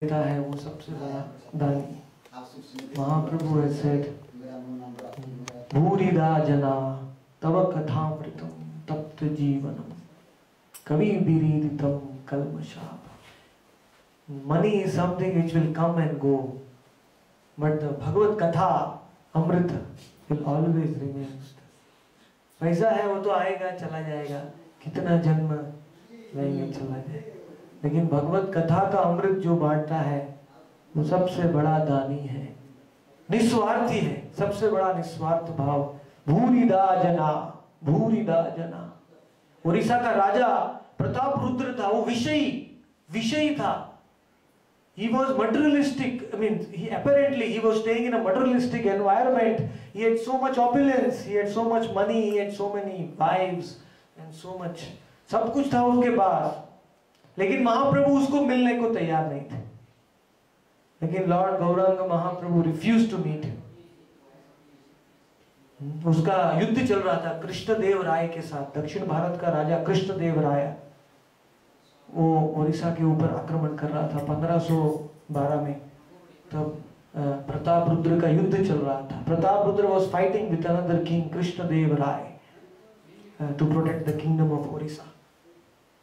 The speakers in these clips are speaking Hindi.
देता है वो सबसे बड़ा दानी। महाप्रभु has said, भूरिदा जना तव कथामृतम तप्त जीवनम कवि विरीदितम कल्मषाप। Money is something which will come and go, but the Bhagavad Katha, Amrita, will always remain. पैसा है वो तो आएगा चला जाएगा, कितना जन्म लेंगे चला जाए, लेकिन भगवत कथा का अमृत जो बांटता है वो सबसे बड़ा दानी है, निस्वार्थी है, सबसे बड़ा निस्वार्थ भाव। भूरिदा जना, भूरिदा जना। उड़ीसा का राजा प्रतापरुद्र था, वो विषयी था। He was materialistic. I mean, he was staying in a materialistic environment. He had so much opulence, he had so much money, he had so many wives and so much. सब कुछ था उसके पास, लेकिन महाप्रभु उसको मिलने को तैयार नहीं थे। लेकिन lord Gaurang Mahaprabhu refuse to meet him. उसका युद्ध चल रहा था कृष्णदेव राय के साथ। दक्षिण भारत का राजा कृष्णदेव राय वो ओडिशा के ऊपर आक्रमण कर रहा था 1512 में। तब प्रतापरुद्र का युद्ध चल रहा था। Prataparudra was fighting with another king, Krishnadeva Rai, to protect the kingdom of Orissa.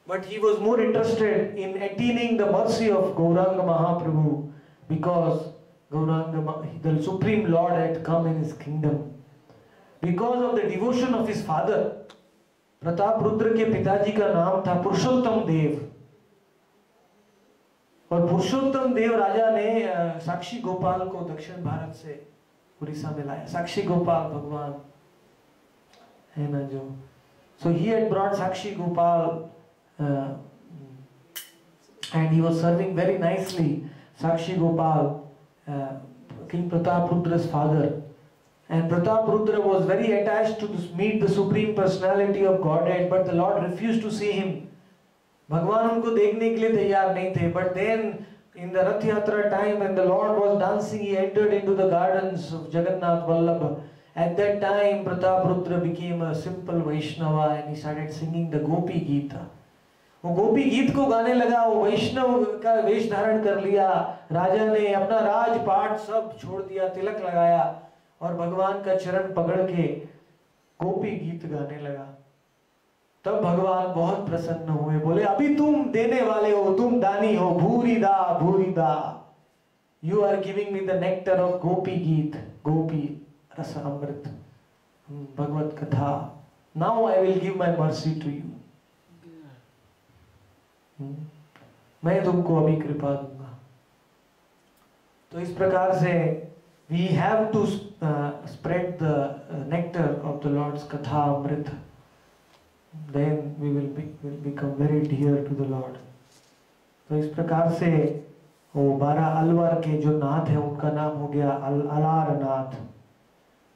But he was more interested in attaining the mercy of Gauranga Mahaprabhu, because Gauranga, the Supreme Lord, had come in his kingdom. Because of the devotion of his father, Prataparudra के पिताजी का नाम था पुरुषोत्तम देव, और पुरुषोत्तम देव राजा ने साक्षी गोपाल को दक्षिण भारत से उड़ीसा में लाया। साक्षी गोपाल भगवान है ना जो, so he had brought Sakshi Gopal and he was serving very nicely Sakshi Gopal, King Prataparudra's father. And Prataparudra was very attached to meet the Supreme Personality of Godhead, but the Lord refused to see him. भगवान उनको देखने के लिए तैयार नहीं थे। But then in the Rath Yatra time when the Lord was dancing, he entered into the gardens of Jagannath Vallabha. At that time Prataparudra became a simple Vaishnava and he started singing the Gopi Gita. वो गोपी गीत को गाने लगा, वो वैष्णव का वेश धारण कर लिया। राजा ने अपना राजपाट सब छोड़ दिया, तिलक लगाया और भगवान का चरण पकड़ के गोपी गीत गाने लगा। तब भगवान बहुत प्रसन्न हुए, बोले अभी तुम देने वाले हो, तुम दानी हो। भूरिदा भूरिदा, you are giving me the nectar of Gopi Geet, गोपी रस अमृत, भगवत कथा। Now I will give my mercy to you. मैं तुमको अभी कृपा दूंगा। तो इस प्रकार से we have to spread the nectar of the Lord's katha amrita, then we will become very dear to the Lord. तो इस प्रकार से वो 12 अलवर के जो नाथ है उनका नाम हो गया अलार नाथ।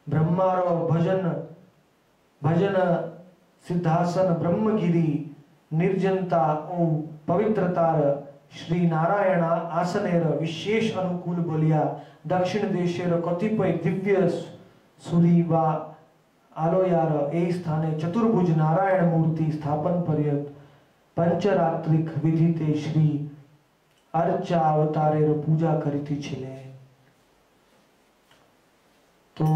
ब्रह्मारो भजन सिद्धासन ब्रह्मगिरी निर्जनता ओ पवित्रतार श्री नारायण आसनेर विशेष अनुकूल बोलिया दक्षिण देशेर कतिपय दिव्य सुरी वा आलोयार ए स्थाने चतुर्भुज नारायण मूर्ति स्थापन पर्यंत पंचरात्रिक विधिते श्री अर्चा अवतारेर पूजा करीती छिले। तो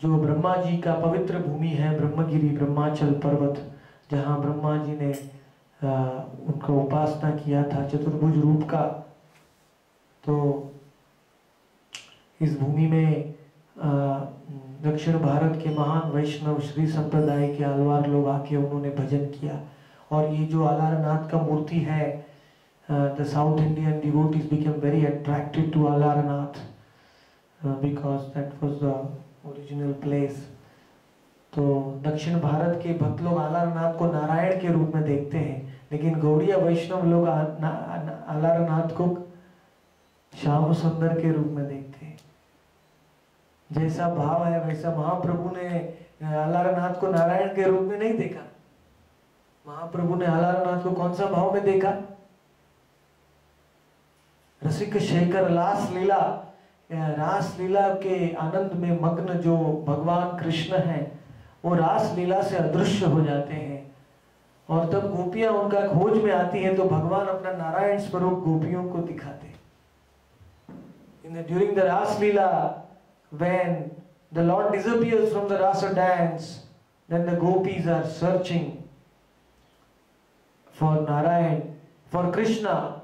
जो ब्रह्मा जी का पवित्र भूमि है ब्रह्मगिरी, ब्रह्माचल पर्वत, जहाँ ब्रह्मा जी ने उनका उपासना किया था चतुर्भुज रूप का, तो इस भूमि में दक्षिण भारत के महान वैष्णव श्री संप्रदाय के अलवार लोग आके उन्होंने भजन किया। और ये जो अलारनाथ का मूर्ति है, the south Indian devotees became very attracted to Alarnath because that was the original place. तो दक्षिण भारत के भक्त लोग अलारनाथ को नारायण के रूप में देखते हैं, लेकिन गौड़िया वैष्णव लोग अलारनाथ को श्याम सुंदर के रूप में देखते हैं। जैसा भाव है वैसा महाप्रभु ने अलारनाथ को नारायण के रूप में नहीं देखा। महाप्रभु ने अलारनाथ को कौन सा भाव में देखा? रसिक शेखर लास लीला, रास लीला के आनंद में मग्न जो भगवान कृष्ण हैं वो रास लीला से अदृश्य हो जाते हैं, और तब गोपियां उनका खोज में आती हैं तो भगवान अपना नारायण स्वरूप गोपियों को दिखाते हैं। during the Ras Leela, when the Lord disappears from the Rasa dance, then the gopis are searching for Narayan, for Krishna.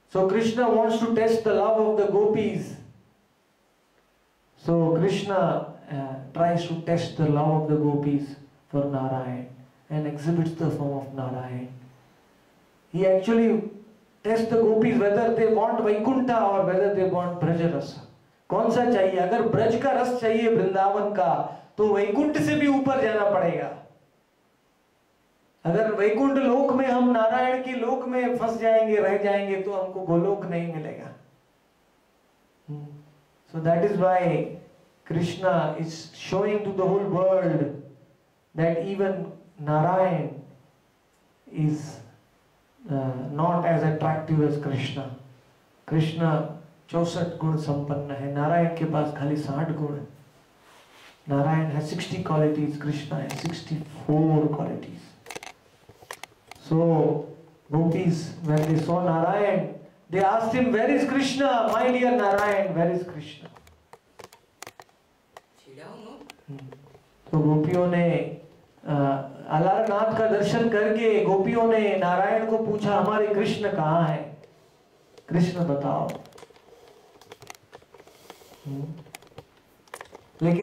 So Krishna wants to test the love of the gopis. So Krishna tries to test the love of the gopis for Narayan and exhibits the form of Narayan. He actually tests the gopis whether they want Vaikuntha or whether they want Braja Rasa. कौन सा चाहिए? अगर ब्रज का रस चाहिए वृंदावन का, तो वैकुंठ से भी ऊपर जाना पड़ेगा. अगर वैकुंठ लोक में हम नारायण की लोक में फंस जाएंगे, रह जाएंगे, तो हमको गोलोक नहीं मिलेगा. So that is why Krishna is showing to the whole world that even Narayan is not as attractive as Krishna. Krishna 64 गुण संपन्न है, नारायण के पास खाली 60 गुण है. Narayan has 60 qualities, Krishna has 64 qualities. So gopis, when they saw Narayan, they asked him, where is Krishna? My dear Narayan, where is Krishna? तो गोपियों ने अलारनाथ का दर्शन करके गोपियों ने नारायण को पूछा, हमारे कृष्ण कहाँ है? कृष्ण बताओ.